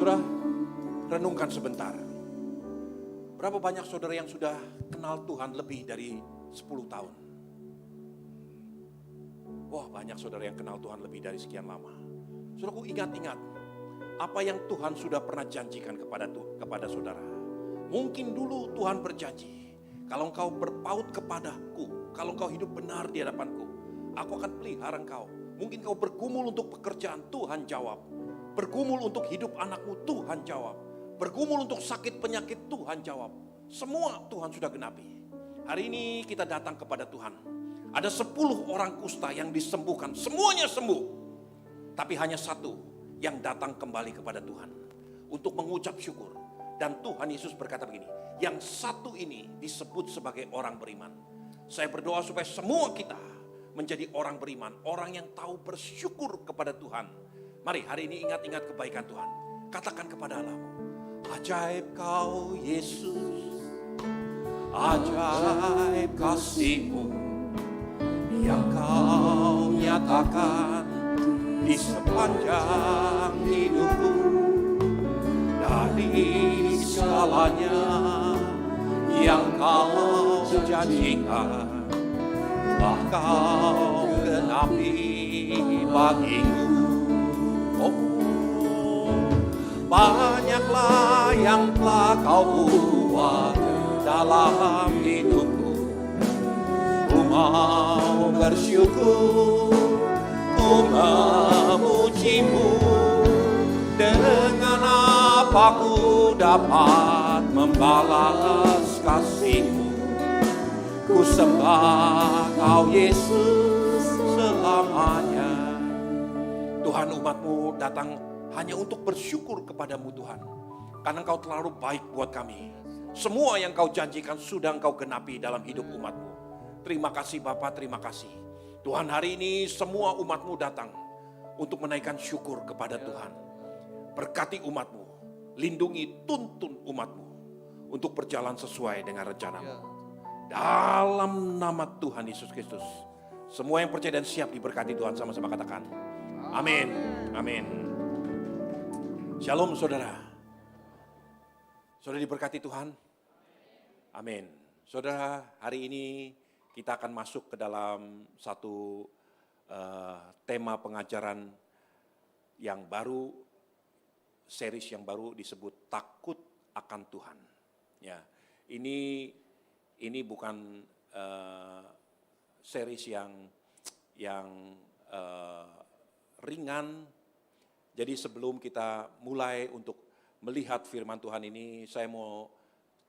Saudara, renungkan sebentar. Berapa banyak saudara yang sudah kenal Tuhan lebih dari 10 tahun? Wah, banyak saudara yang kenal Tuhan lebih dari sekian lama. Saudaraku, ingat-ingat apa yang Tuhan sudah pernah janjikan kepada saudara. Mungkin dulu Tuhan berjanji, kalau engkau berpaut kepadaku, kalau engkau hidup benar di hadapanku, aku akan pelihara engkau. Mungkin kau bergumul untuk pekerjaan, Tuhan jawab. Bergumul untuk hidup anakmu, Tuhan jawab. Bergumul untuk sakit penyakit, Tuhan jawab. Semua Tuhan sudah genapi. Hari ini kita datang kepada Tuhan. Ada 10 orang kusta yang disembuhkan, semuanya sembuh. Tapi hanya satu yang datang kembali kepada Tuhan untuk mengucap syukur. Dan Tuhan Yesus berkata begini, yang satu ini disebut sebagai orang beriman. Saya berdoa supaya semua kita menjadi orang beriman, orang yang tahu bersyukur kepada Tuhan. Mari hari ini ingat-ingat kebaikan Tuhan. Katakan kepada Allahmu, ajaib kau Yesus, ajaib kasih-Mu yang kau nyatakan di sepanjang hidupku. Dari segalanya yang kau janjikan, telah kau genapi bagiku. Oh, banyaklah yang telah kau buat dalam hidupku. Ku mau bersyukur, ku memuji-Mu. Dengan apa ku dapat membalas kasih-Mu? Ku sembah kau Yesus selamanya. Tuhan, umat-Mu datang hanya untuk bersyukur kepadamu Tuhan. Karena Engkau terlalu baik buat kami. Semua yang Kau janjikan sudah Engkau genapi dalam hidup umat-Mu. Terima kasih Bapa, terima kasih. Tuhan, hari ini semua umat-Mu datang untuk menaikkan syukur kepada Tuhan. Berkati umat-Mu, lindungi, tuntun umat-Mu untuk berjalan sesuai dengan rencana-Mu. Dalam nama Tuhan Yesus Kristus, semua yang percaya dan siap diberkati Tuhan, sama-sama katakan amin, amin. Shalom saudara. Saudara diberkati Tuhan, amin. Saudara, hari ini kita akan masuk ke dalam satu tema pengajaran yang baru, series yang baru disebut takut akan Tuhan. Ya, ini bukan series yang ringan. Jadi sebelum kita mulai untuk melihat firman Tuhan ini, saya mau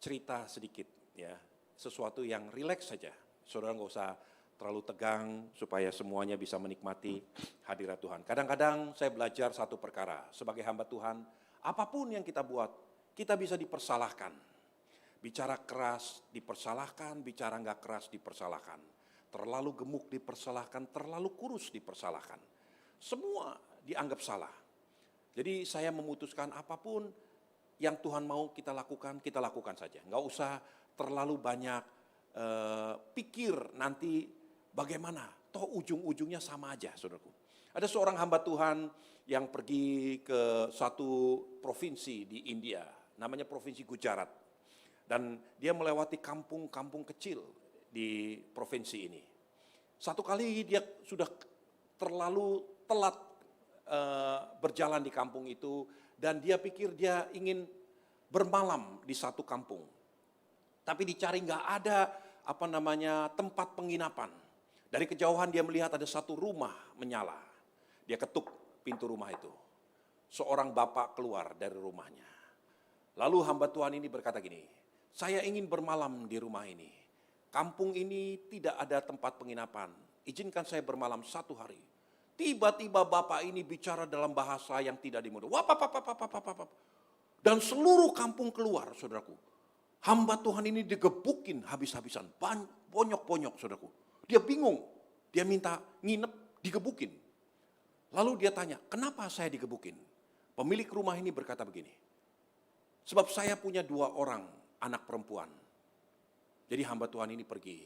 cerita sedikit ya, sesuatu yang rileks saja. Saudara nggak usah terlalu tegang supaya semuanya bisa menikmati hadirat Tuhan. Kadang-kadang saya belajar satu perkara, sebagai hamba Tuhan, apapun yang kita buat, kita bisa dipersalahkan. Bicara keras dipersalahkan, bicara nggak keras dipersalahkan. Terlalu gemuk dipersalahkan, terlalu kurus dipersalahkan. Semua dianggap salah. Jadi saya memutuskan apapun yang Tuhan mau kita lakukan saja. Nggak usah terlalu banyak pikir nanti bagaimana. Toh ujung-ujungnya sama aja, saudaraku. Ada seorang hamba Tuhan yang pergi ke satu provinsi di India, namanya provinsi Gujarat. Dan dia melewati kampung-kampung kecil di provinsi ini. Satu kali dia sudah terlalu telat berjalan di kampung itu, dan dia pikir dia ingin bermalam di satu kampung. Tapi dicari nggak ada tempat penginapan. Dari kejauhan dia melihat ada satu rumah menyala. Dia ketuk pintu rumah itu. Seorang bapak keluar dari rumahnya. Lalu hamba Tuhan ini berkata gini, saya ingin bermalam di rumah ini. Kampung ini tidak ada tempat penginapan. Izinkan saya bermalam 1 hari. Tiba-tiba bapak ini bicara dalam bahasa yang tidak dimudah. Dan seluruh kampung keluar, saudaraku. Hamba Tuhan ini digebukin habis-habisan. Bonyok-bonyok, saudaraku. Dia bingung. Dia minta nginep, digebukin. Lalu dia tanya, kenapa saya digebukin? Pemilik rumah ini berkata begini. Sebab saya punya 2 orang anak perempuan. Jadi hamba Tuhan ini pergi.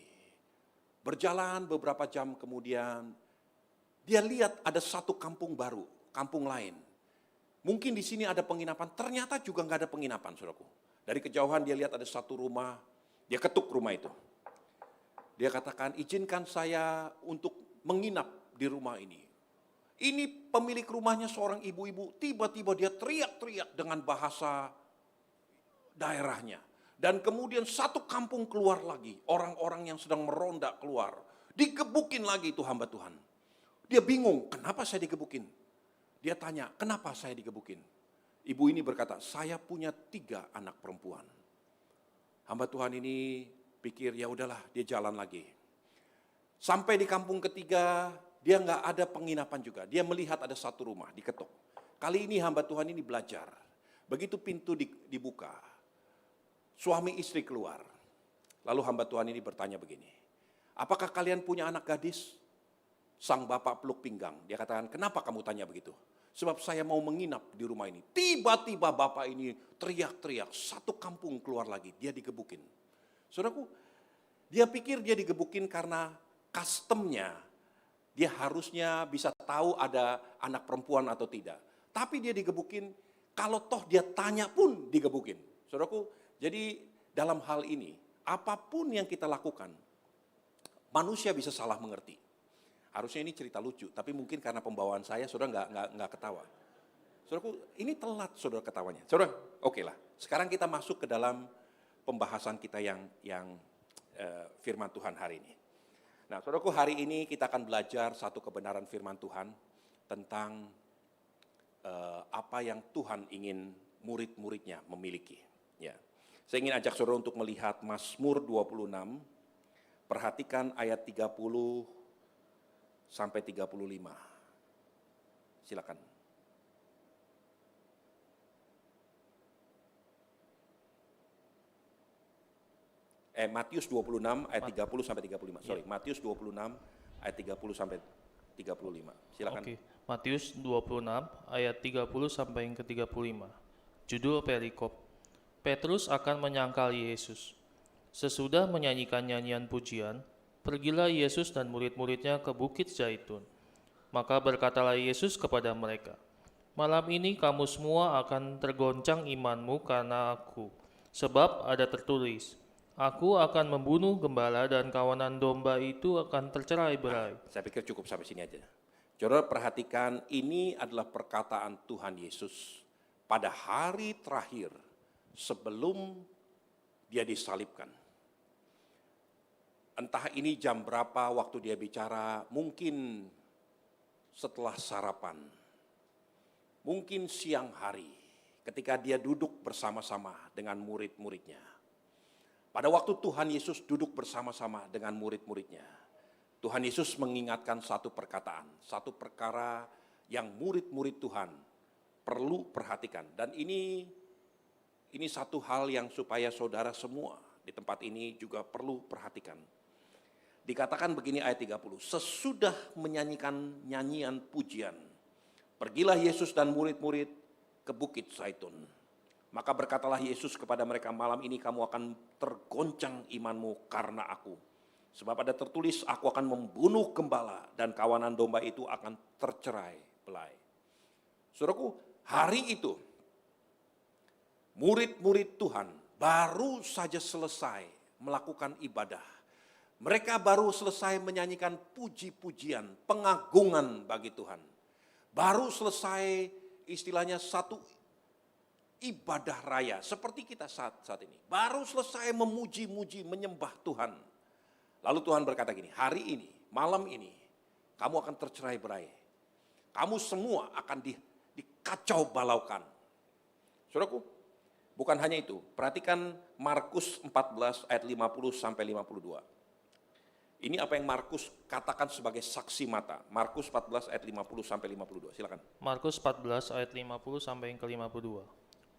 Berjalan beberapa jam kemudian, dia lihat ada satu kampung baru, kampung lain. Mungkin di sini ada penginapan, ternyata juga nggak ada penginapan, saudaraku. Dari kejauhan dia lihat ada satu rumah, dia ketuk rumah itu. Dia katakan, izinkan saya untuk menginap di rumah ini. Ini pemilik rumahnya seorang ibu-ibu, tiba-tiba dia teriak-teriak dengan bahasa daerahnya. Dan kemudian satu kampung keluar lagi, orang-orang yang sedang meronda keluar. Digebukin lagi itu hamba Tuhan. Dia bingung, kenapa saya digebukin? Dia tanya, kenapa saya digebukin? Ibu ini berkata, saya punya 3 anak perempuan. Hamba Tuhan ini pikir, ya udahlah, dia jalan lagi. Sampai di kampung ketiga, dia nggak ada penginapan juga. Dia melihat ada satu rumah, diketuk. Kali ini hamba Tuhan ini belajar. Begitu pintu dibuka, suami istri keluar. Lalu hamba Tuhan ini bertanya begini, apakah kalian punya anak gadis? Sang bapak peluk pinggang. Dia katakan, kenapa kamu tanya begitu? Sebab saya mau menginap di rumah ini. Tiba-tiba bapak ini teriak-teriak, satu kampung keluar lagi, dia digebukin. Saudaraku, dia pikir dia digebukin karena customnya, dia harusnya bisa tahu ada anak perempuan atau tidak. Tapi dia digebukin, kalau toh dia tanya pun digebukin. Saudaraku, jadi dalam hal ini, apapun yang kita lakukan, manusia bisa salah mengerti. Harusnya ini cerita lucu, tapi mungkin karena pembawaan saya, saudara nggak ketawa. Saudaraku, ini telat saudara ketawanya. Saudara, oke lah. Sekarang kita masuk ke dalam pembahasan kita yang firman Tuhan hari ini. Nah, saudaraku, hari ini kita akan belajar satu kebenaran firman Tuhan tentang apa yang Tuhan ingin murid-muridnya memiliki. Ya. Saya ingin ajak saudara untuk melihat Mazmur 26, perhatikan ayat 30 sampai 35. Silakan. Matius 26 ayat 30 sampai 35. Sorry, Matius 26 ayat 30 sampai 35. Silakan. Oke. Matius 26 ayat 30 sampai yang ke-35. Judul perikop. Petrus akan menyangkal Yesus. Sesudah menyanyikan nyanyian pujian, pergilah Yesus dan murid-muridnya ke Bukit Zaitun. Maka berkatalah Yesus kepada mereka, malam ini kamu semua akan tergoncang imanmu karena aku. Sebab ada tertulis, aku akan membunuh gembala dan kawanan domba itu akan tercerai-berai. Saya pikir cukup sampai sini aja. Saudara perhatikan, ini adalah perkataan Tuhan Yesus pada hari terakhir sebelum dia disalibkan. Entah ini jam berapa waktu dia bicara, mungkin setelah sarapan, mungkin siang hari ketika dia duduk bersama-sama dengan murid-muridnya. Pada waktu Tuhan Yesus duduk bersama-sama dengan murid-muridnya, Tuhan Yesus mengingatkan satu perkataan, satu perkara yang murid-murid Tuhan perlu perhatikan. Dan ini satu hal yang supaya saudara semua di tempat ini juga perlu perhatikan. Dikatakan begini ayat 30, sesudah menyanyikan nyanyian pujian, pergilah Yesus dan murid-murid ke Bukit Zaitun. Maka berkatalah Yesus kepada mereka, malam ini kamu akan tergoncang imanmu karena aku. Sebab ada tertulis, aku akan membunuh gembala dan kawanan domba itu akan tercerai belai. Saudaraku, hari itu murid-murid Tuhan baru saja selesai melakukan ibadah. Mereka baru selesai menyanyikan puji-pujian, pengagungan bagi Tuhan. Baru selesai istilahnya satu ibadah raya seperti kita saat ini. Baru selesai memuji-muji, menyembah Tuhan. Lalu Tuhan berkata gini, hari ini, malam ini, kamu akan tercerai-berai. Kamu semua akan dikacau balaukan. Saudaraku, bukan hanya itu. Perhatikan Markus 14 ayat 50 sampai 52. Ini apa yang Markus katakan sebagai saksi mata. Markus 14 ayat 50 sampai 52. Silakan. Markus 14 ayat 50 sampai yang ke-52.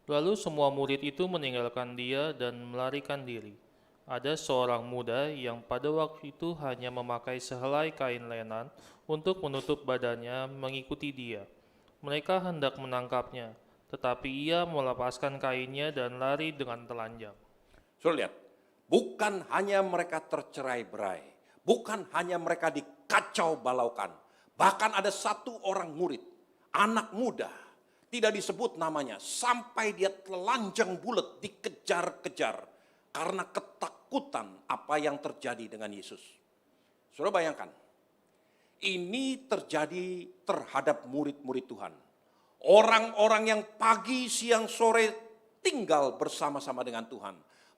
Lalu semua murid itu meninggalkan dia dan melarikan diri. Ada seorang muda yang pada waktu itu hanya memakai sehelai kain lenan untuk menutup badannya mengikuti dia. Mereka hendak menangkapnya, tetapi ia melepaskan kainnya dan lari dengan telanjang. Saudara lihat, bukan hanya mereka tercerai-berai, bukan hanya mereka dikacau balaukan, bahkan ada satu orang murid, anak muda, Tidak disebut namanya, sampai dia telanjang bulat dikejar-kejar karena ketakutan apa yang terjadi dengan Yesus. Saudara bayangkan, ini terjadi terhadap murid-murid Tuhan. Orang-orang yang pagi, siang, sore tinggal bersama-sama dengan Tuhan.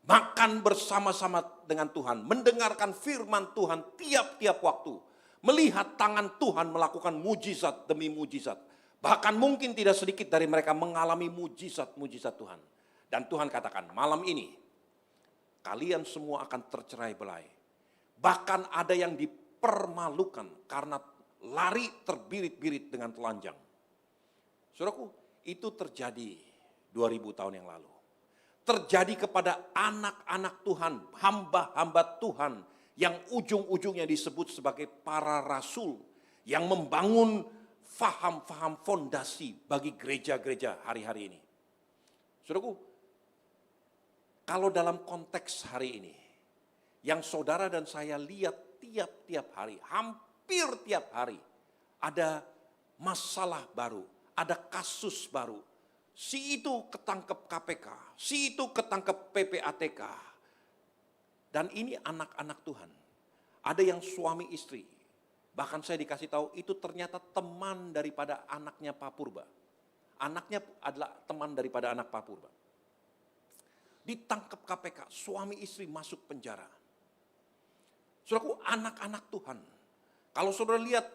Makan bersama-sama dengan Tuhan. Mendengarkan firman Tuhan tiap-tiap waktu. Melihat tangan Tuhan melakukan mujizat demi mujizat. Bahkan mungkin tidak sedikit dari mereka mengalami mujizat-mujizat Tuhan. Dan Tuhan katakan, malam ini kalian semua akan tercerai-berai. Bahkan ada yang dipermalukan karena lari terbirit-birit dengan telanjang. Saudaraku, itu terjadi 2000 tahun yang lalu. Terjadi kepada anak-anak Tuhan, hamba-hamba Tuhan yang ujung-ujungnya disebut sebagai para rasul yang membangun faham-faham fondasi bagi gereja-gereja hari-hari ini. Saudaraku, kalau dalam konteks hari ini, yang saudara dan saya lihat tiap-tiap hari, hampir tiap hari, ada masalah baru, ada kasus baru. Si itu ketangkep KPK, si itu ketangkep PPATK. Dan ini anak-anak Tuhan. Ada yang suami istri. Bahkan saya dikasih tahu itu ternyata teman daripada anaknya Pak Purba. Anaknya adalah teman daripada anak Pak Purba. Ditangkap KPK, suami istri masuk penjara. Saudaraku, anak-anak Tuhan. Kalau saudara lihat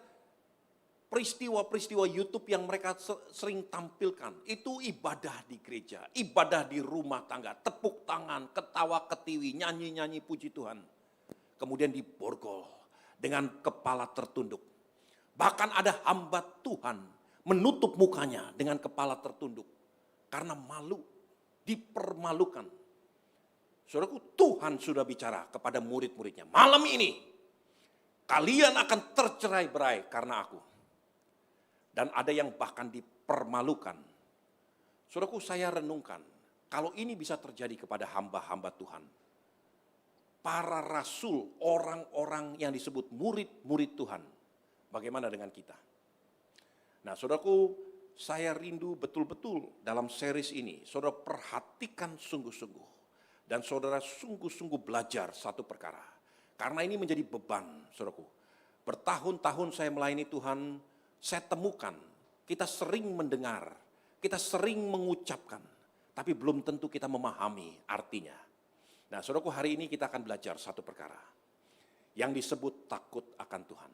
peristiwa-peristiwa YouTube yang mereka sering tampilkan, itu ibadah di gereja, ibadah di rumah tangga, tepuk tangan, ketawa ketiwi, nyanyi-nyanyi puji Tuhan. Kemudian diborgol dengan kepala tertunduk. Bahkan ada hamba Tuhan menutup mukanya dengan kepala tertunduk. Karena malu, dipermalukan. Saudaraku, Tuhan sudah bicara kepada murid-muridnya. Malam ini, kalian akan tercerai-berai karena aku. Dan ada yang bahkan dipermalukan. Saudaraku, saya renungkan, kalau ini bisa terjadi kepada hamba-hamba Tuhan. Para rasul, orang-orang yang disebut murid-murid Tuhan. Bagaimana dengan kita? Nah, saudaraku, saya rindu betul-betul dalam series ini. Saudara perhatikan sungguh-sungguh. Dan saudara sungguh-sungguh belajar satu perkara. Karena ini menjadi beban, saudaraku. Bertahun-tahun saya melayani Tuhan, saya temukan, kita sering mendengar, kita sering mengucapkan. Tapi belum tentu kita memahami artinya. Nah, saudaraku, hari ini kita akan belajar satu perkara yang disebut takut akan Tuhan.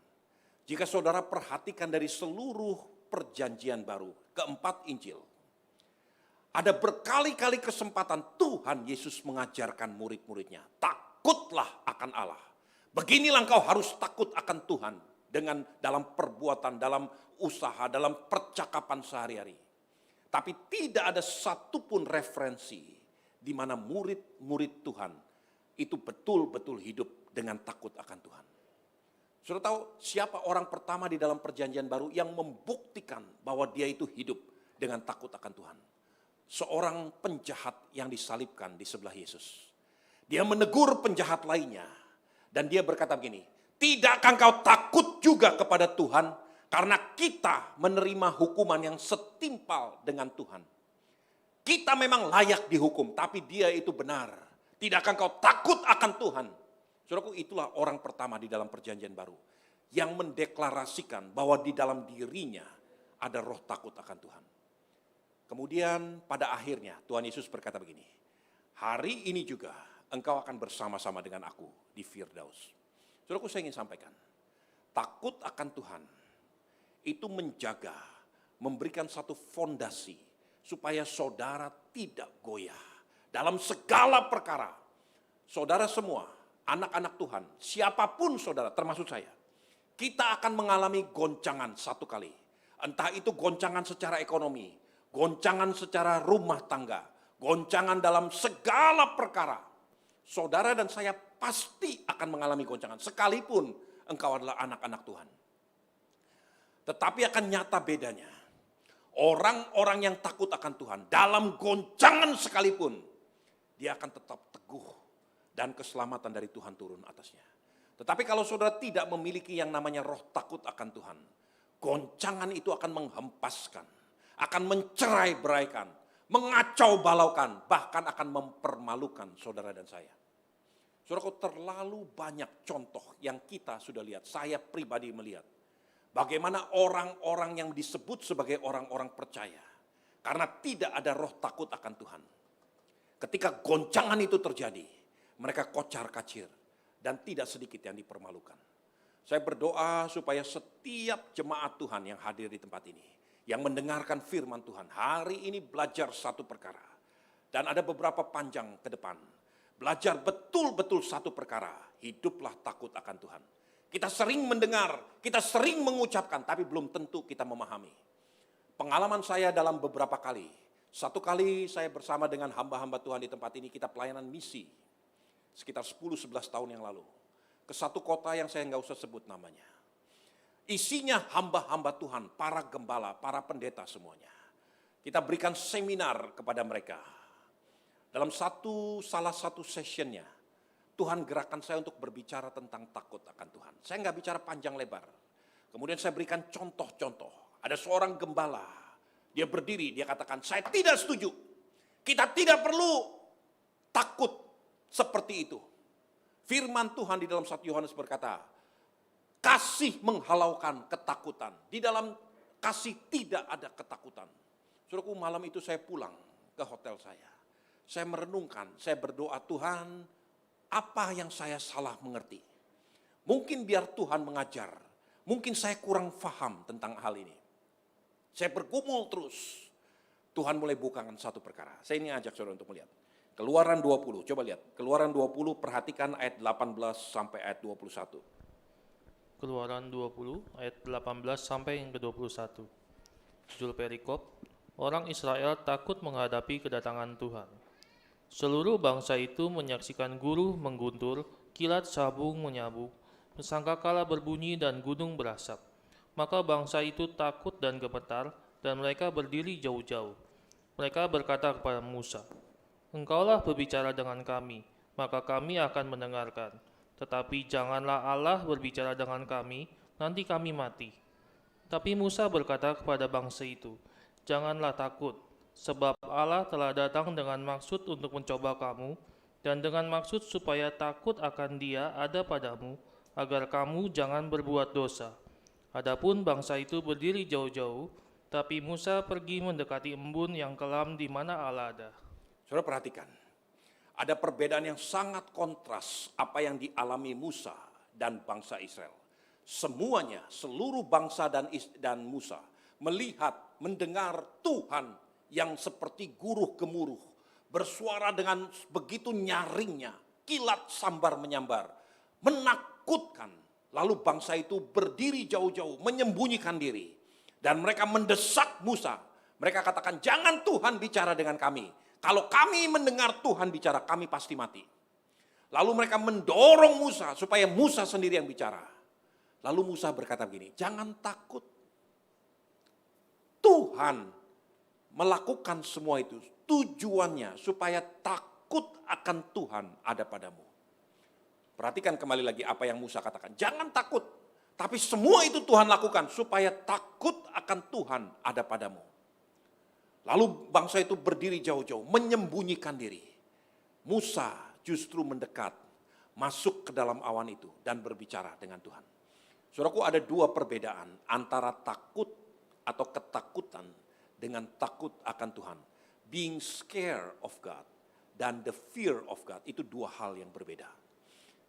Jika saudara perhatikan dari seluruh perjanjian baru, keempat Injil, ada berkali-kali kesempatan Tuhan Yesus mengajarkan murid-muridnya, takutlah akan Allah. Beginilah engkau harus takut akan Tuhan dengan dalam perbuatan, dalam usaha, dalam percakapan sehari-hari. Tapi tidak ada satupun referensi di mana murid-murid Tuhan itu betul-betul hidup dengan takut akan Tuhan. Sudah tahu siapa orang pertama di dalam perjanjian baru yang membuktikan bahwa dia itu hidup dengan takut akan Tuhan? Seorang penjahat yang disalibkan di sebelah Yesus. Dia menegur penjahat lainnya dan dia berkata begini, tidakkah engkau takut juga kepada Tuhan karena kita menerima hukuman yang setimpal dengan Tuhan? Kita memang layak dihukum, tapi dia itu benar. Tidakkah engkau takut akan Tuhan? Saudaraku, itulah orang pertama di dalam perjanjian baru yang mendeklarasikan bahwa di dalam dirinya ada roh takut akan Tuhan. Kemudian pada akhirnya Tuhan Yesus berkata begini, hari ini juga engkau akan bersama-sama dengan aku di Firdaus. Saudaraku, saya ingin sampaikan, takut akan Tuhan itu menjaga, memberikan satu fondasi supaya saudara tidak goyah dalam segala perkara. Saudara semua, anak-anak Tuhan, siapapun saudara, termasuk saya, kita akan mengalami goncangan satu kali. Entah itu goncangan secara ekonomi, goncangan secara rumah tangga, goncangan dalam segala perkara. Saudara dan saya pasti akan mengalami goncangan, sekalipun engkau adalah anak-anak Tuhan. Tetapi akan nyata bedanya. Orang-orang yang takut akan Tuhan, dalam goncangan sekalipun, dia akan tetap teguh dan keselamatan dari Tuhan turun atasnya. Tetapi kalau saudara tidak memiliki yang namanya roh takut akan Tuhan, goncangan itu akan menghempaskan, akan mencerai-beraikan, mengacau balaukan, bahkan akan mempermalukan saudara dan saya. Saudaraku, terlalu banyak contoh yang kita sudah lihat, saya pribadi melihat. Bagaimana orang-orang yang disebut sebagai orang-orang percaya, karena tidak ada roh takut akan Tuhan. Ketika goncangan itu terjadi, mereka kocar-kacir dan tidak sedikit yang dipermalukan. Saya berdoa supaya setiap jemaat Tuhan yang hadir di tempat ini, yang mendengarkan firman Tuhan, hari ini belajar satu perkara. Dan ada beberapa panjang ke depan. Belajar betul-betul satu perkara, hiduplah takut akan Tuhan. Kita sering mendengar, kita sering mengucapkan, tapi belum tentu kita memahami. Pengalaman saya dalam beberapa kali, satu kali saya bersama dengan hamba-hamba Tuhan di tempat ini, kita pelayanan misi, sekitar 10-11 tahun yang lalu, ke satu kota yang saya nggak usah sebut namanya. Isinya hamba-hamba Tuhan, para gembala, para pendeta semuanya. Kita berikan seminar kepada mereka. Dalam salah satu sessionnya, Tuhan gerakkan saya untuk berbicara tentang takut akan Tuhan. Saya nggak bicara panjang lebar. Kemudian saya berikan contoh-contoh. Ada seorang gembala, dia berdiri, dia katakan, saya tidak setuju. Kita tidak perlu takut seperti itu. Firman Tuhan di dalam 1 Yohanes berkata, kasih menghalaukan ketakutan. Di dalam kasih tidak ada ketakutan. Saudaraku, malam itu saya pulang ke hotel saya. Saya merenungkan, saya berdoa, Tuhan, apa yang saya salah mengerti? Mungkin biar Tuhan mengajar, mungkin saya kurang paham tentang hal ini. Saya bergumul terus. Tuhan mulai bukakan satu perkara. Saya ini ajak saudara untuk melihat. Keluaran 20, coba lihat. Keluaran 20, perhatikan ayat 18 sampai ayat 21. Keluaran 20 ayat 18 sampai yang ke-21. Judul perikop, orang Israel takut menghadapi kedatangan Tuhan. Seluruh bangsa itu menyaksikan guru mengguntur, kilat sabung menyabuk, sangkakala berbunyi dan gunung berasap. Maka bangsa itu takut dan gemetar, dan mereka berdiri jauh-jauh. Mereka berkata kepada Musa, Engkaulah berbicara dengan kami, maka kami akan mendengarkan. Tetapi janganlah Allah berbicara dengan kami, nanti kami mati. Tapi Musa berkata kepada bangsa itu, Janganlah takut, sebab Allah telah datang dengan maksud untuk mencoba kamu, dan dengan maksud supaya takut akan Dia ada padamu, agar kamu jangan berbuat dosa. Adapun bangsa itu berdiri jauh-jauh, tapi Musa pergi mendekati embun yang kelam di mana Allah ada. Saudara perhatikan, ada perbedaan yang sangat kontras apa yang dialami Musa dan bangsa Israel. Semuanya, seluruh bangsa dan Musa melihat, mendengar Tuhan yang seperti guruh gemuruh, bersuara dengan begitu nyaringnya, kilat sambar menyambar, menakutkan. Lalu bangsa itu berdiri jauh-jauh, menyembunyikan diri. Dan mereka mendesak Musa. Mereka katakan, jangan Tuhan bicara dengan kami. Kalau kami mendengar Tuhan bicara, kami pasti mati. Lalu mereka mendorong Musa, supaya Musa sendiri yang bicara. Lalu Musa berkata begini, jangan takut. Tuhan melakukan semua itu tujuannya supaya takut akan Tuhan ada padamu. Perhatikan kembali lagi apa yang Musa katakan. Jangan takut, tapi semua itu Tuhan lakukan supaya takut akan Tuhan ada padamu. Lalu bangsa itu berdiri jauh-jauh, menyembunyikan diri. Musa justru mendekat, masuk ke dalam awan itu dan berbicara dengan Tuhan. Saudaraku, ada dua perbedaan antara takut atau ketakutan dengan takut akan Tuhan. Being scared of God dan the fear of God, itu dua hal yang berbeda.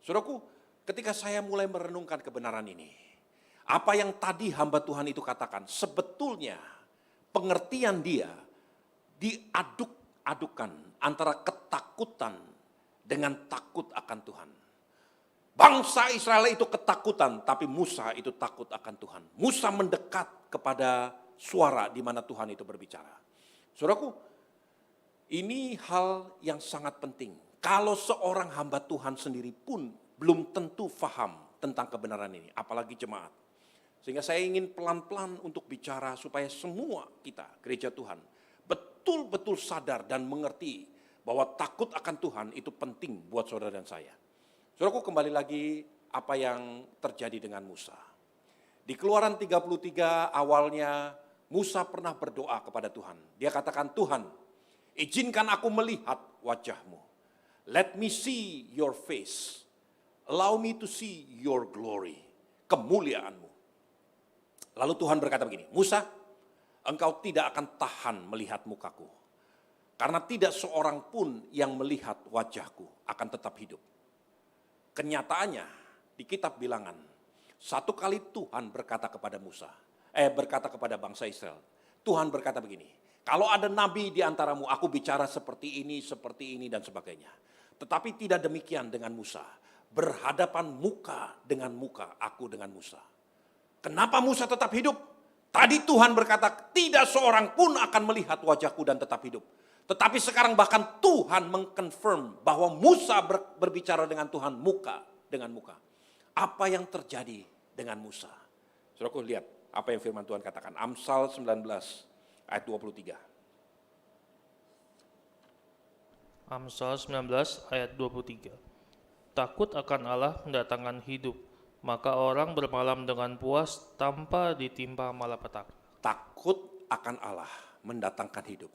Saudaraku, ketika saya mulai merenungkan kebenaran ini, apa yang tadi hamba Tuhan itu katakan, sebetulnya pengertian dia diaduk-adukan antara ketakutan dengan takut akan Tuhan. Bangsa Israel itu ketakutan, tapi Musa itu takut akan Tuhan. Musa mendekat kepada suara di mana Tuhan itu berbicara. Saudaraku, ini hal yang sangat penting. Kalau seorang hamba Tuhan sendiri pun belum tentu paham tentang kebenaran ini, apalagi jemaat. Sehingga saya ingin pelan-pelan untuk bicara supaya semua kita, gereja Tuhan, betul-betul sadar dan mengerti bahwa takut akan Tuhan itu penting buat saudara dan saya. Saudaraku, kembali lagi apa yang terjadi dengan Musa. Di Keluaran 33 awalnya Musa pernah berdoa kepada Tuhan. Dia katakan, Tuhan, izinkan aku melihat wajah-Mu. Let me see your face. Allow me to see your glory. Kemuliaan-Mu. Lalu Tuhan berkata begini, Musa, engkau tidak akan tahan melihat mukaku. Karena tidak seorang pun yang melihat wajahku akan tetap hidup. Kenyataannya di kitab Bilangan, satu kali Tuhan berkata kepada berkata kepada bangsa Israel. Tuhan berkata begini, kalau ada nabi di antaramu, aku bicara seperti ini, dan sebagainya. Tetapi tidak demikian dengan Musa. Berhadapan muka dengan muka, aku dengan Musa. Kenapa Musa tetap hidup? Tadi Tuhan berkata, tidak seorang pun akan melihat wajahku dan tetap hidup. Tetapi sekarang bahkan Tuhan mengkonfirm bahwa Musa berbicara dengan Tuhan muka dengan muka. Apa yang terjadi dengan Musa? Saudaraku, lihat apa yang firman Tuhan katakan. Amsal 19 ayat 23. Amsal 19 ayat 23. Takut akan Allah mendatangkan hidup, maka orang bermalam dengan puas tanpa ditimpa malapetaka. Takut akan Allah mendatangkan hidup.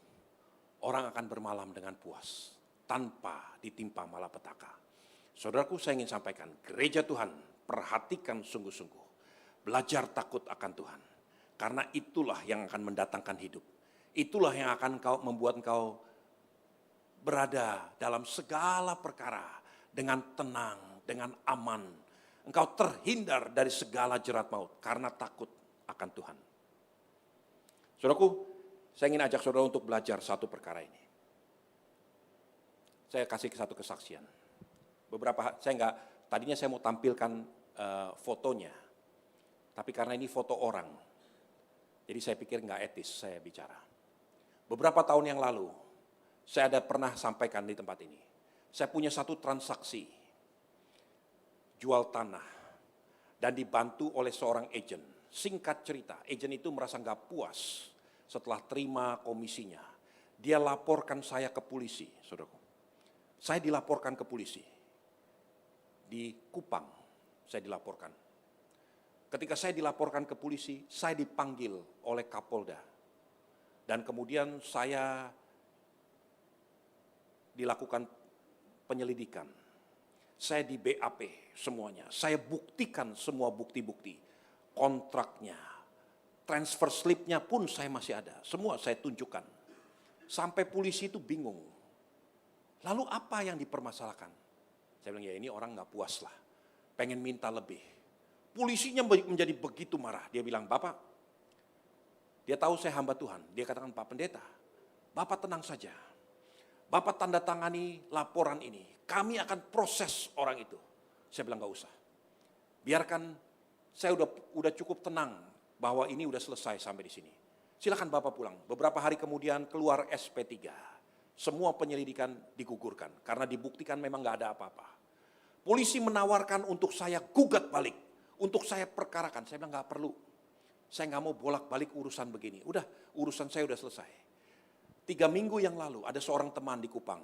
Orang akan bermalam dengan puas tanpa ditimpa malapetaka. Saudaraku, saya ingin sampaikan, gereja Tuhan, perhatikan sungguh-sungguh. Belajar takut akan Tuhan. Karena itulah yang akan mendatangkan hidup. Itulah yang akan membuat engkau berada dalam segala perkara dengan tenang, dengan aman. Engkau terhindar dari segala jerat maut karena takut akan Tuhan. Saudaraku, saya ingin ajak saudara untuk belajar satu perkara ini. Saya kasih satu kesaksian. Tadinya saya mau tampilkan fotonya. Tapi karena ini foto orang, jadi saya pikir nggak etis saya bicara. Beberapa tahun yang lalu, saya ada pernah sampaikan di tempat ini. Saya punya satu transaksi, jual tanah, dan dibantu oleh seorang agen. Singkat cerita, agen itu merasa nggak puas setelah terima komisinya. Dia laporkan saya ke polisi, saudaraku. Saya dilaporkan ke polisi. Di Kupang, saya dilaporkan. Ketika saya dilaporkan ke polisi, saya dipanggil oleh Kapolda. Dan kemudian saya dilakukan penyelidikan. Saya di BAP semuanya. Saya buktikan semua bukti-bukti. Kontraknya, transfer slip-nya pun saya masih ada. Semua saya tunjukkan. Sampai polisi itu bingung. Lalu apa yang dipermasalahkan? Saya bilang, ya ini orang nggak puas lah. Pengen minta lebih. Polisinya menjadi begitu marah. Dia bilang, Bapak, dia tahu saya hamba Tuhan. Dia katakan, Pak Pendeta, Bapak tenang saja. Bapak tanda tangani laporan ini. Kami akan proses orang itu. Saya bilang, gak usah. Biarkan, saya udah cukup tenang bahwa ini udah selesai sampai di sini. Silakan Bapak pulang. Beberapa hari kemudian keluar SP3. Semua penyelidikan digugurkan. Karena dibuktikan memang gak ada apa-apa. Polisi menawarkan untuk saya gugat balik. Untuk saya perkarakan, saya bilang gak perlu. Saya gak mau bolak-balik urusan begini. Udah, urusan saya udah selesai. 3 minggu yang lalu ada seorang teman di Kupang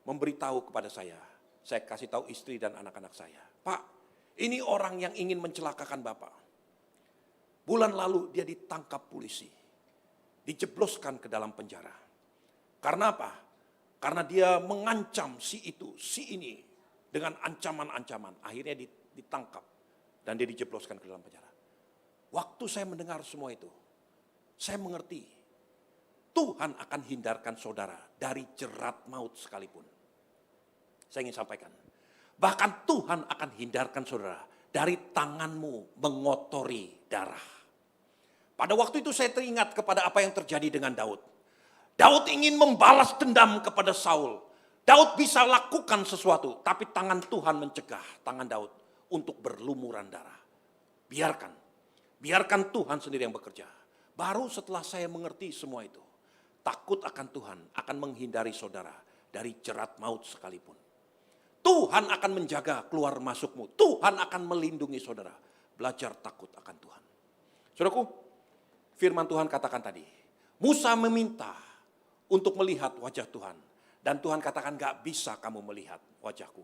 memberitahu kepada saya kasih tahu istri dan anak-anak saya. Pak, ini orang yang ingin mencelakakan Bapak. Bulan lalu dia ditangkap polisi. Dijebloskan ke dalam penjara. Karena apa? Karena dia mengancam si itu, si ini. Dengan ancaman-ancaman. Akhirnya ditangkap. Dan dia dijebloskan ke dalam penjara. Waktu saya mendengar semua itu, saya mengerti. Tuhan akan hindarkan saudara dari jerat maut sekalipun. Saya ingin sampaikan. Bahkan Tuhan akan hindarkan saudara dari tanganmu mengotori darah. Pada waktu itu saya teringat kepada apa yang terjadi dengan Daud. Daud ingin membalas dendam kepada Saul. Daud bisa lakukan sesuatu, tapi tangan Tuhan mencegah tangan Daud untuk berlumuran darah. Biarkan Tuhan sendiri yang bekerja. Baru setelah saya mengerti semua itu, takut akan Tuhan akan menghindari saudara dari jerat maut sekalipun. Tuhan akan menjaga keluar masukmu. Tuhan akan melindungi saudara. Belajar takut akan Tuhan. Saudaraku, firman Tuhan katakan tadi, Musa meminta untuk melihat wajah Tuhan. Dan Tuhan katakan gak bisa kamu melihat wajahku.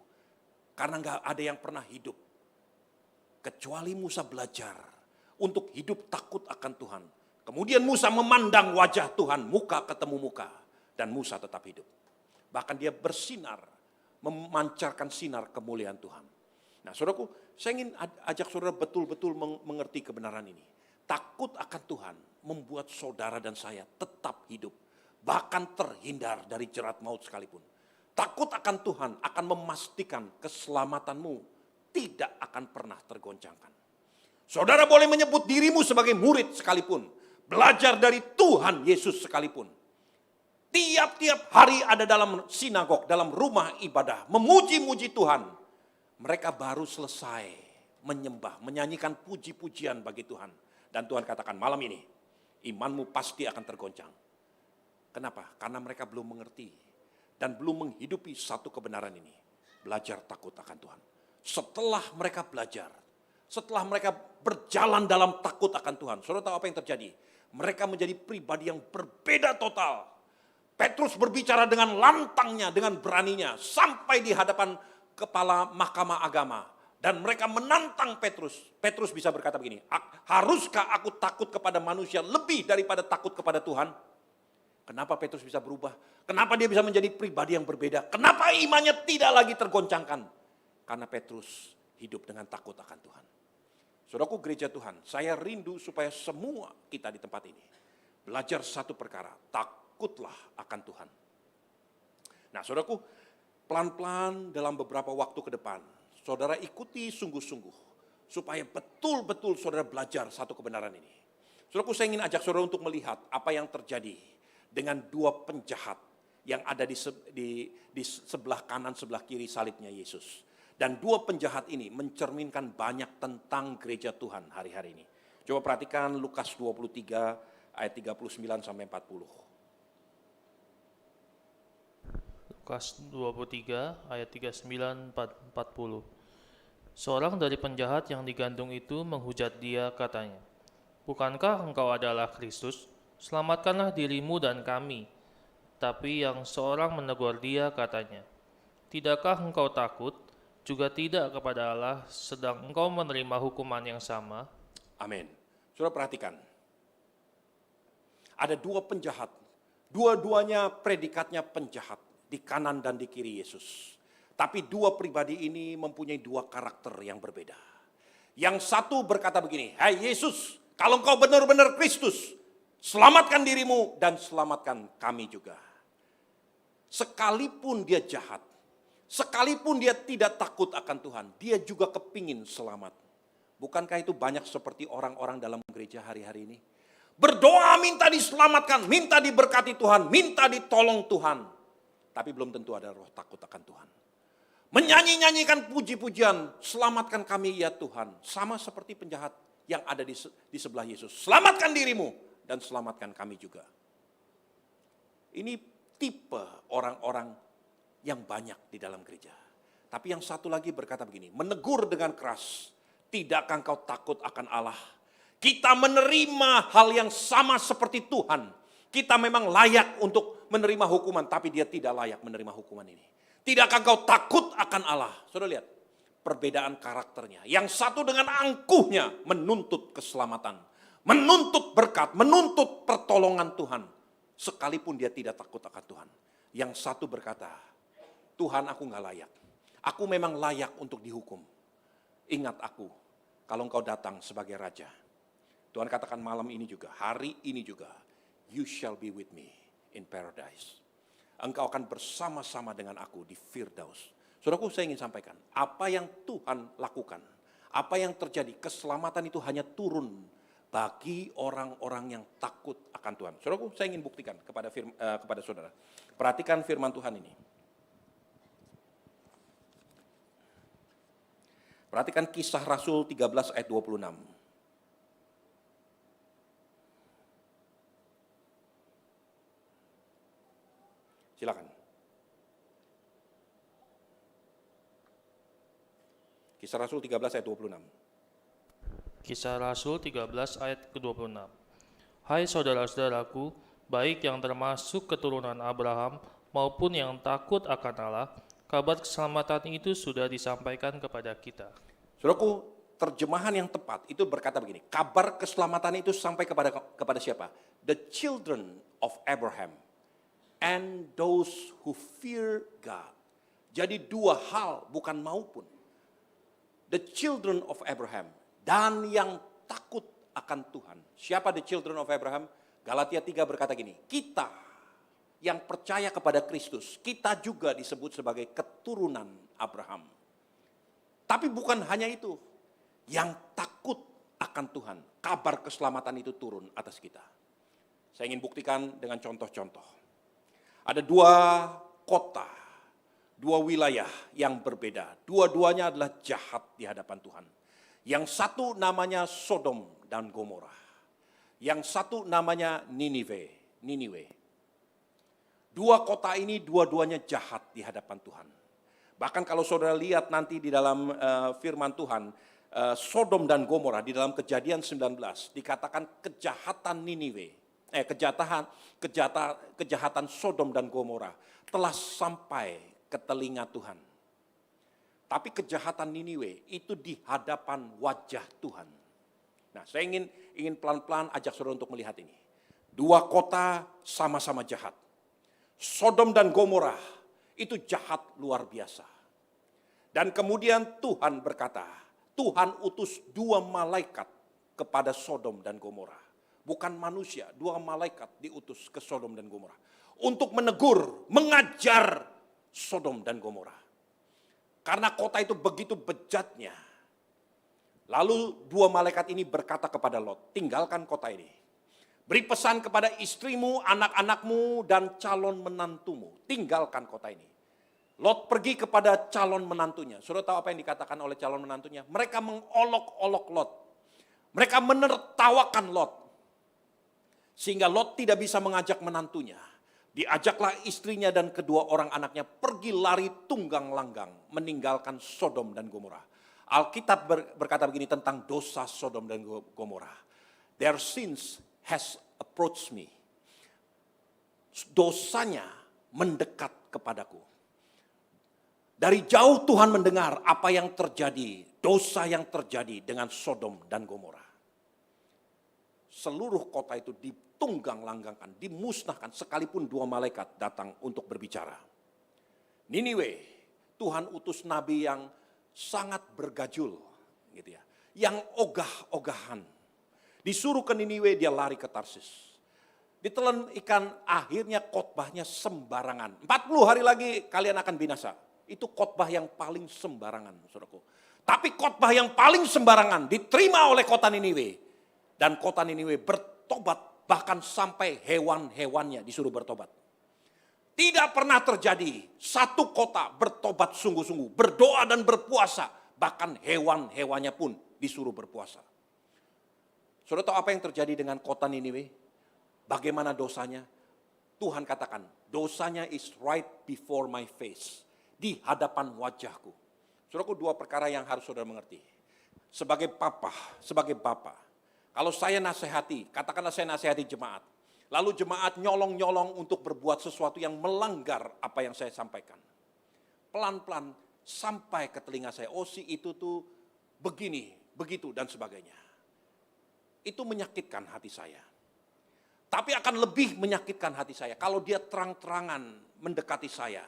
Karena gak ada yang pernah hidup. Kecuali Musa belajar untuk hidup takut akan Tuhan. Kemudian Musa memandang wajah Tuhan, muka ketemu muka. Dan Musa tetap hidup. Bahkan dia bersinar, memancarkan sinar kemuliaan Tuhan. Nah saudaraku, saya ingin ajak saudara betul-betul mengerti kebenaran ini. Takut akan Tuhan membuat saudara dan saya tetap hidup. Bahkan terhindar dari jerat maut sekalipun. Takut akan Tuhan akan memastikan keselamatanmu tidak akan pernah tergoncangkan. Saudara boleh menyebut dirimu sebagai murid sekalipun. Belajar dari Tuhan Yesus sekalipun. Tiap-tiap hari ada dalam sinagog, dalam rumah ibadah. Memuji-muji Tuhan. Mereka baru selesai menyembah, menyanyikan puji-pujian bagi Tuhan. Dan Tuhan katakan malam ini, imanmu pasti akan tergoncang. Kenapa? Karena mereka belum mengerti. Dan belum menghidupi satu kebenaran ini. Belajar takut akan Tuhan. Setelah mereka belajar, setelah mereka berjalan dalam takut akan Tuhan, saudara tahu apa yang terjadi? Mereka menjadi pribadi yang berbeda total. Petrus berbicara dengan lantangnya, dengan beraninya, sampai di hadapan kepala mahkamah agama. Dan mereka menantang Petrus. Petrus bisa berkata begini, haruskah aku takut kepada manusia lebih daripada takut kepada Tuhan? Kenapa Petrus bisa berubah? Kenapa dia bisa menjadi pribadi yang berbeda? Kenapa imannya tidak lagi tergoncangkan? Karena Petrus hidup dengan takut akan Tuhan. Saudaraku gereja Tuhan, saya rindu supaya semua kita di tempat ini belajar satu perkara, takutlah akan Tuhan. Nah saudaraku, pelan-pelan dalam beberapa waktu ke depan, saudara ikuti sungguh-sungguh supaya betul-betul saudara belajar satu kebenaran ini. Saudaraku, saya ingin ajak saudara untuk melihat apa yang terjadi dengan dua penjahat yang ada di sebelah kanan, sebelah kiri salibnya Yesus. Dan dua penjahat ini mencerminkan banyak tentang gereja Tuhan hari-hari ini. Coba perhatikan Lukas 23 ayat 39 sampai 40. Lukas 23 ayat 39-40. Seorang dari penjahat yang digantung itu menghujat dia katanya, "Bukankah engkau adalah Kristus? Selamatkanlah dirimu dan kami." Tapi yang seorang menegur dia katanya, "Tidakkah engkau takut? Juga tidak kepada Allah, sedang engkau menerima hukuman yang sama?" Amin. Saudara perhatikan. Ada dua penjahat. Dua-duanya predikatnya penjahat. Di kanan dan di kiri Yesus. Tapi dua pribadi ini mempunyai dua karakter yang berbeda. Yang satu berkata begini, "Hai Yesus, kalau engkau benar-benar Kristus, selamatkan dirimu dan selamatkan kami juga." Sekalipun dia jahat, sekalipun dia tidak takut akan Tuhan, dia juga kepingin selamat. Bukankah itu banyak seperti orang-orang dalam gereja hari-hari ini? Berdoa minta diselamatkan, minta diberkati Tuhan, minta ditolong Tuhan. Tapi belum tentu ada roh takut akan Tuhan. Menyanyi-nyanyikan puji-pujian, selamatkan kami ya Tuhan. Sama seperti penjahat yang ada di sebelah Yesus. Selamatkan dirimu dan selamatkan kami juga. Ini tipe orang-orang yang banyak di dalam gereja. Tapi yang satu lagi berkata begini, menegur dengan keras, "Tidakkah engkau takut akan Allah? Kita menerima hal yang sama seperti Tuhan. Kita memang layak untuk menerima hukuman, tapi dia tidak layak menerima hukuman ini. Tidakkah engkau takut akan Allah?" Saudara lihat, perbedaan karakternya. Yang satu dengan angkuhnya menuntut keselamatan, menuntut berkat, menuntut pertolongan Tuhan. Sekalipun dia tidak takut akan Tuhan. Yang satu berkata, "Tuhan, aku gak layak. Aku memang layak untuk dihukum. Ingat aku kalau engkau datang sebagai raja." Tuhan katakan malam ini juga, hari ini juga, "You shall be with me in paradise." Engkau akan bersama-sama dengan aku di Firdaus. Saudaraku, saya ingin sampaikan, apa yang Tuhan lakukan, apa yang terjadi, keselamatan itu hanya turun bagi orang-orang yang takut akan Tuhan. Saudaraku, saya ingin buktikan kepada saudara. Perhatikan firman Tuhan ini. Perhatikan Kisah Rasul 13 ayat 26. Silakan. Kisah Rasul 13 ayat 26. Kisah Rasul 13 ayat ke-26. "Hai saudara-saudaraku, baik yang termasuk keturunan Abraham maupun yang takut akan Allah, kabar keselamatan itu sudah disampaikan kepada kita." Saudaraku, terjemahan yang tepat itu berkata begini, kabar keselamatan itu sampai kepada siapa? The children of Abraham and those who fear God. Jadi dua hal, bukan maupun. The children of Abraham dan yang takut akan Tuhan. Siapa the children of Abraham? Galatia 3 berkata gini, kita yang percaya kepada Kristus, kita juga disebut sebagai keturunan Abraham. Tapi bukan hanya itu, yang takut akan Tuhan, kabar keselamatan itu turun atas kita. Saya ingin buktikan dengan contoh-contoh. Ada dua kota, dua wilayah yang berbeda. Dua-duanya adalah jahat di hadapan Tuhan. Yang satu namanya Sodom dan Gomora. Yang satu namanya Niniwe. Dua kota ini dua-duanya jahat di hadapan Tuhan. Bahkan kalau saudara lihat nanti di dalam firman Tuhan, Sodom dan Gomora di dalam Kejadian 19 dikatakan kejahatan Niniwe, kejahatan Sodom dan Gomora telah sampai ke telinga Tuhan. Tapi kejahatan Niniwe itu di hadapan wajah Tuhan. Nah, saya ingin pelan-pelan ajak saudara untuk melihat ini. Dua kota sama-sama jahat. Sodom dan Gomora itu jahat luar biasa. Dan kemudian Tuhan berkata, Tuhan utus dua malaikat kepada Sodom dan Gomora. Bukan manusia, dua malaikat diutus ke Sodom dan Gomora. Untuk menegur, mengajar Sodom dan Gomora. Karena kota itu begitu bejatnya. Lalu dua malaikat ini berkata kepada Lot, tinggalkan kota ini. Beri pesan kepada istrimu, anak-anakmu, dan calon menantumu. Tinggalkan kota ini. Lot pergi kepada calon menantunya. Saudara tahu apa yang dikatakan oleh calon menantunya? Mereka mengolok-olok Lot. Mereka menertawakan Lot. Sehingga Lot tidak bisa mengajak menantunya. Diajaklah istrinya dan kedua orang anaknya pergi lari tunggang langgang. Meninggalkan Sodom dan Gomora. Alkitab berkata begini tentang dosa Sodom dan Gomora. Their sins has approached me. Dosanya mendekat kepadaku. Dari jauh Tuhan mendengar apa yang terjadi, dosa yang terjadi dengan Sodom dan Gomora. Seluruh kota itu ditunggang langgangkan, dimusnahkan sekalipun dua malaikat datang untuk berbicara. Niniwe, Tuhan utus nabi yang sangat bergajul, gitu ya, yang ogah-ogahan. Disuruh ke Niniwe, dia lari ke Tarsis. Ditelan ikan, akhirnya khotbahnya sembarangan. 40 hari lagi kalian akan binasa. Itu khotbah yang paling sembarangan, saudaraku. Tapi khotbah yang paling sembarangan diterima oleh kota Niniwe. Dan kota Niniwe bertobat, bahkan sampai hewan-hewannya disuruh bertobat. Tidak pernah terjadi satu kota bertobat sungguh-sungguh, berdoa dan berpuasa. Bahkan hewan-hewannya pun disuruh berpuasa. Saudara tahu apa yang terjadi dengan kota Niniwe? Bagaimana dosanya? Tuhan katakan, dosanya is right before my face. Di hadapan wajahku. Saudaraku, dua perkara yang harus saudara mengerti. Sebagai bapak, kalau saya nasihati, katakanlah saya nasihati jemaat. Lalu jemaat nyolong-nyolong untuk berbuat sesuatu yang melanggar apa yang saya sampaikan. Pelan-pelan sampai ke telinga saya, oh si itu tuh begini, begitu dan sebagainya. Itu menyakitkan hati saya. Tapi akan lebih menyakitkan hati saya kalau dia terang-terangan mendekati saya.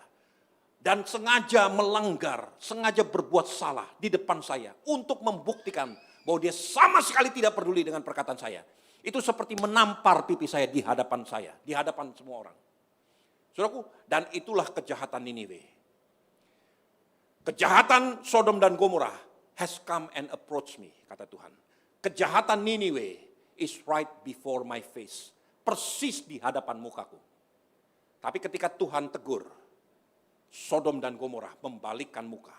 Dan sengaja melanggar, sengaja berbuat salah di depan saya. Untuk membuktikan bahwa dia sama sekali tidak peduli dengan perkataan saya. Itu seperti menampar pipi saya, di hadapan semua orang. Saudaraku, dan itulah kejahatan Niniwe. Kejahatan Sodom dan Gomora has come and approached me, kata Tuhan. Kejahatan Niniwe is right before my face. Persis di hadapan mukaku. Tapi ketika Tuhan tegur, Sodom dan Gomora membalikkan muka,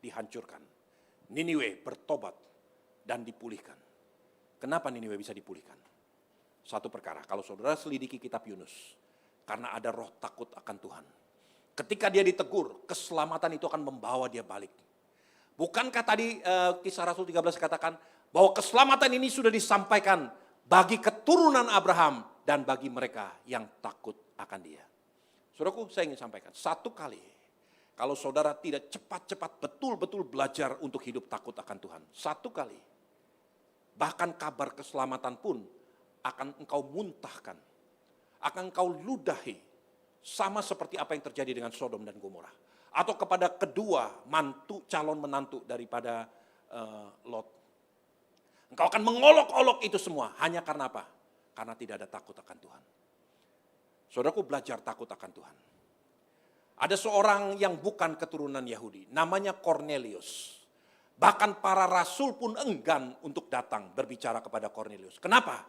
dihancurkan. Niniwe bertobat dan dipulihkan. Kenapa Niniwe bisa dipulihkan? Satu perkara, kalau saudara selidiki kitab Yunus, karena ada roh takut akan Tuhan. Ketika dia ditegur, keselamatan itu akan membawa dia balik. Bukankah tadi Kisah Rasul 13 katakan bahwa keselamatan ini sudah disampaikan bagi keturunan Abraham dan bagi mereka yang takut akan dia. Saudaraku, saya ingin sampaikan, satu kali Kalau saudara tidak cepat-cepat betul-betul belajar untuk hidup takut akan Tuhan. Satu kali, bahkan kabar keselamatan pun akan engkau muntahkan. Akan engkau ludahi. Sama seperti apa yang terjadi dengan Sodom dan Gomora. Atau kepada kedua calon menantu daripada Lot. Engkau akan mengolok-olok itu semua. Hanya karena apa? Karena tidak ada takut akan Tuhan. Saudaraku, belajar takut akan Tuhan. Ada seorang yang bukan keturunan Yahudi, namanya Cornelius. Bahkan para rasul pun enggan untuk datang berbicara kepada Cornelius. Kenapa?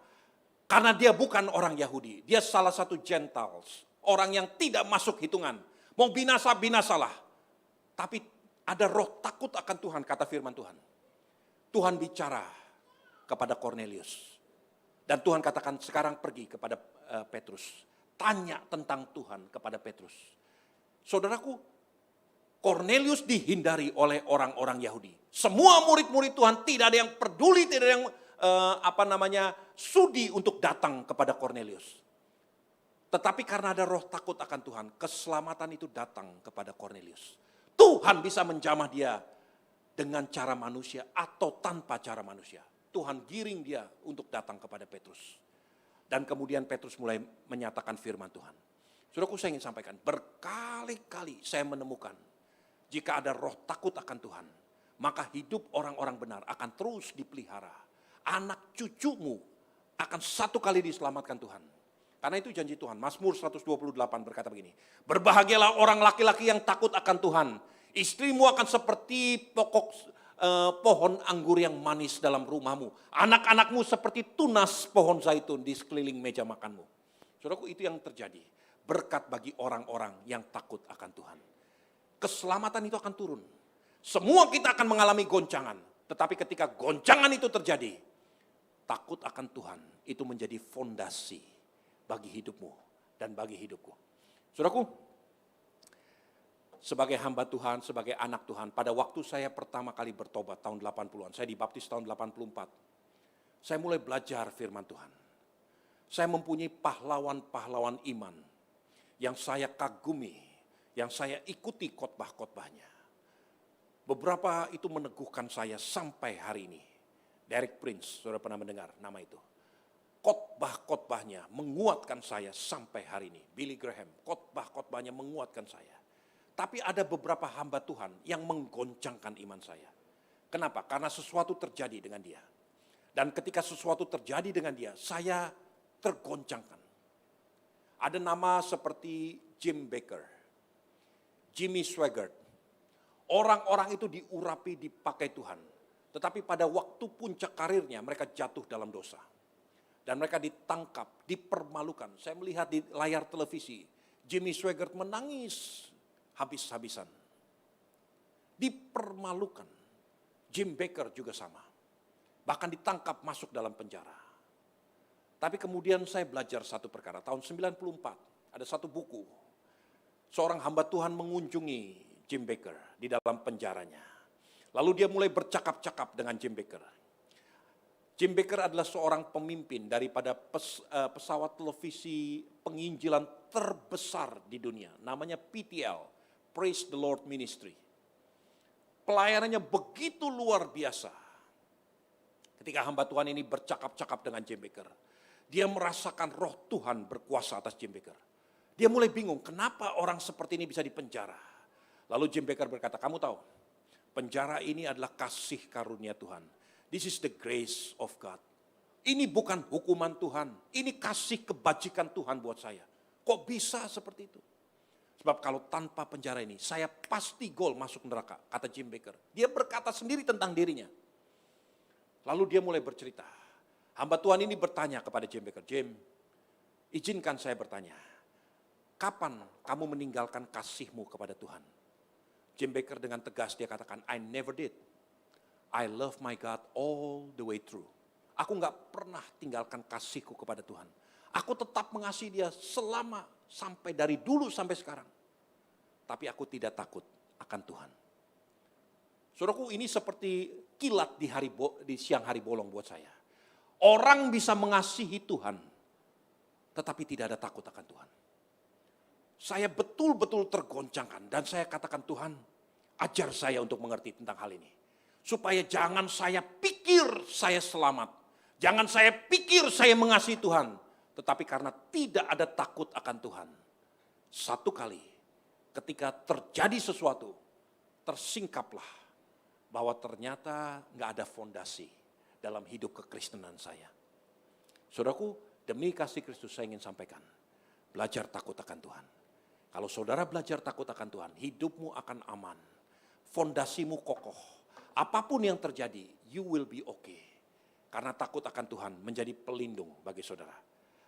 Karena dia bukan orang Yahudi, dia salah satu Gentiles, orang yang tidak masuk hitungan. Mau binasa, binasalah. Tapi ada roh takut akan Tuhan, kata firman Tuhan. Tuhan bicara kepada Cornelius. Dan Tuhan katakan, sekarang pergi kepada Petrus. Tanya tentang Tuhan kepada Petrus. Saudaraku, Cornelius dihindari oleh orang-orang Yahudi. Semua murid-murid Tuhan tidak ada yang peduli, tidak ada yang sudi untuk datang kepada Cornelius. Tetapi karena ada roh takut akan Tuhan, keselamatan itu datang kepada Cornelius. Tuhan bisa menjamah dia dengan cara manusia atau tanpa cara manusia. Tuhan giring dia untuk datang kepada Petrus. Dan kemudian Petrus mulai menyatakan firman Tuhan. Saudaraku, saya ingin sampaikan, berkali-kali saya menemukan jika ada roh takut akan Tuhan, maka hidup orang-orang benar akan terus dipelihara. Anak cucumu akan satu kali diselamatkan Tuhan. Karena itu janji Tuhan. Mazmur 128 berkata begini, berbahagialah orang laki-laki yang takut akan Tuhan. Istrimu akan seperti pohon anggur yang manis dalam rumahmu. Anak-anakmu seperti tunas pohon zaitun di sekeliling meja makanmu. Saudaraku, itu yang terjadi. Berkat bagi orang-orang yang takut akan Tuhan. Keselamatan itu akan turun. Semua kita akan mengalami goncangan. Tetapi ketika goncangan itu terjadi, takut akan Tuhan itu menjadi fondasi bagi hidupmu dan bagi hidupku. Saudaraku, sebagai hamba Tuhan, sebagai anak Tuhan, pada waktu saya pertama kali bertobat tahun 80-an, saya dibaptis tahun 84. Saya mulai belajar firman Tuhan. Saya mempunyai pahlawan-pahlawan iman yang saya kagumi, yang saya ikuti khotbah-khotbahnya. Beberapa itu meneguhkan saya sampai hari ini. Derek Prince, saudara pernah mendengar nama itu. Khotbah-khotbahnya menguatkan saya sampai hari ini. Billy Graham, khotbah-khotbahnya menguatkan saya. Tapi ada beberapa hamba Tuhan yang menggoncangkan iman saya. Kenapa? Karena sesuatu terjadi dengan dia. Dan ketika sesuatu terjadi dengan dia, saya tergoncangkan. Ada nama seperti Jim Baker, Jimmy Swaggart. Orang-orang itu diurapi, dipakai Tuhan. Tetapi pada waktu puncak karirnya mereka jatuh dalam dosa. Dan mereka ditangkap, dipermalukan. Saya melihat di layar televisi, Jimmy Swaggart menangis habis-habisan. Dipermalukan. Jim Baker juga sama. Bahkan ditangkap masuk dalam penjara. Tapi kemudian saya belajar satu perkara. Tahun 94 ada satu buku. Seorang hamba Tuhan mengunjungi Jim Baker di dalam penjaranya. Lalu dia mulai bercakap-cakap dengan Jim Baker. Jim Baker adalah seorang pemimpin daripada pesawat televisi penginjilan terbesar di dunia. Namanya PTL, Praise the Lord Ministry. Pelayanannya begitu luar biasa. Ketika hamba Tuhan ini bercakap-cakap dengan Jim Baker, dia merasakan roh Tuhan berkuasa atas Jim Baker. Dia mulai bingung, kenapa orang seperti ini bisa dipenjara. Lalu Jim Baker berkata, kamu tahu, penjara ini adalah kasih karunia Tuhan. This is the grace of God. Ini bukan hukuman Tuhan, ini kasih kebajikan Tuhan buat saya. Kok bisa seperti itu? Sebab kalau tanpa penjara ini, saya pasti gol masuk neraka, kata Jim Baker. Dia berkata sendiri tentang dirinya. Lalu dia mulai bercerita. Hamba Tuhan ini bertanya kepada Jim Baker, Jim, izinkan saya bertanya, kapan kamu meninggalkan kasihmu kepada Tuhan? Jim Baker dengan tegas dia katakan, I never did. I love my God all the way through. Aku gak pernah tinggalkan kasihku kepada Tuhan. Aku tetap mengasihi dia selama sampai dari dulu sampai sekarang. Tapi aku tidak takut akan Tuhan. Saudaraku, ini seperti kilat di siang hari bolong buat saya. Orang bisa mengasihi Tuhan, tetapi tidak ada takut akan Tuhan. saya betul-betul tergoncangkan dan saya katakan, Tuhan, ajar saya untuk mengerti tentang hal ini. Supaya jangan saya pikir saya selamat. Jangan saya pikir saya mengasihi Tuhan. Tetapi karena tidak ada takut akan Tuhan. Satu kali ketika terjadi sesuatu, tersingkaplah bahwa ternyata nggak ada fondasi dalam hidup kekristenan saya. Saudaraku, demi kasih Kristus saya ingin sampaikan, belajar takut akan Tuhan. Kalau saudara belajar takut akan Tuhan, hidupmu akan aman, fondasimu kokoh. Apapun yang terjadi, you will be okay. Karena takut akan Tuhan menjadi pelindung bagi saudara.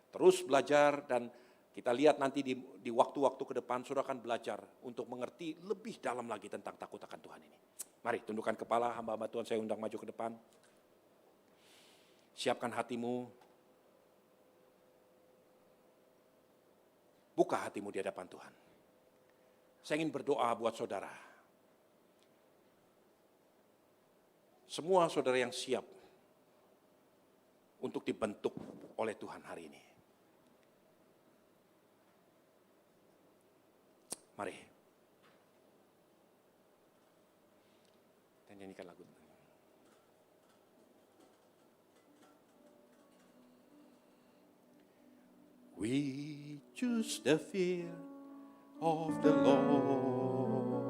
Terus belajar dan kita lihat nanti di waktu-waktu ke depan saudara akan belajar untuk mengerti lebih dalam lagi tentang takut akan Tuhan ini. Mari tundukkan kepala, hamba-hamba Tuhan saya undang maju ke depan. Siapkan hatimu. Buka hatimu di hadapan Tuhan. Saya ingin berdoa buat saudara. Semua saudara yang siap untuk dibentuk oleh Tuhan hari ini. Mari. Kita nyanyikan lagu. We choose the fear of the Lord.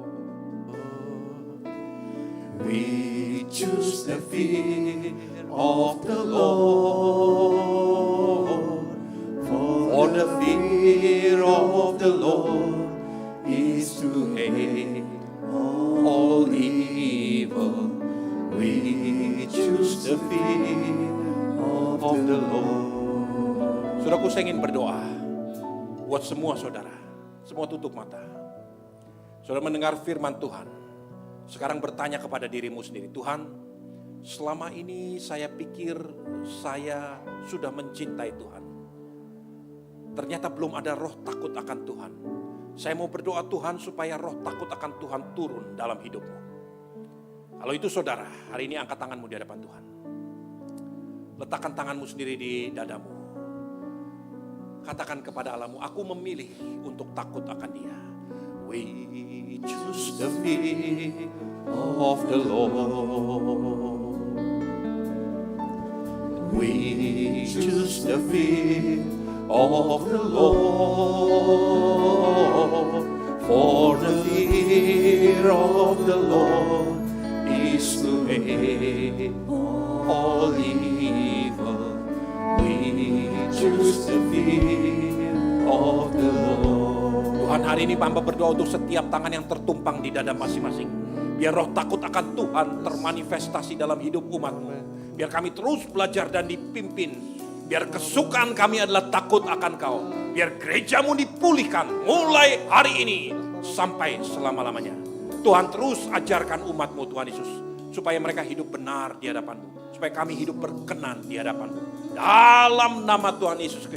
We choose the fear of the Lord. For the fear of the Lord is to hate all evil. We choose the fear of the Lord. Saudaraku, saya ingin berdoa buat semua saudara. Semua tutup mata. Saudara mendengar firman Tuhan. Sekarang bertanya kepada dirimu sendiri, Tuhan, selama ini saya pikir saya sudah mencintai Tuhan. Ternyata belum ada roh takut akan Tuhan. Saya mau berdoa Tuhan supaya roh takut akan Tuhan turun dalam hidupmu. Kalau itu saudara, hari ini angkat tanganmu di hadapan Tuhan. Letakkan tanganmu sendiri di dadamu. Katakan kepada Allahmu, aku memilih untuk takut akan Dia. We choose the fear of the Lord. We choose the fear of the Lord. For the fear of the Lord is to hate all evil. We choose the fear of the Lord. Tuhan, hari ini hamba berdoa untuk setiap tangan yang tertumpang di dada masing-masing. Biar roh takut akan Tuhan termanifestasi dalam hidup umat-Mu. Biar kami terus belajar dan dipimpin. Biar kesukaan kami adalah takut akan Kau. Biar gereja-Mu dipulihkan mulai hari ini sampai selama-lamanya. Tuhan terus ajarkan umat-Mu Tuhan Yesus. Supaya mereka hidup benar di hadapan-Mu. Supaya kami hidup berkenan di hadapan-Mu. Dalam nama Tuhan Yesus Kristus.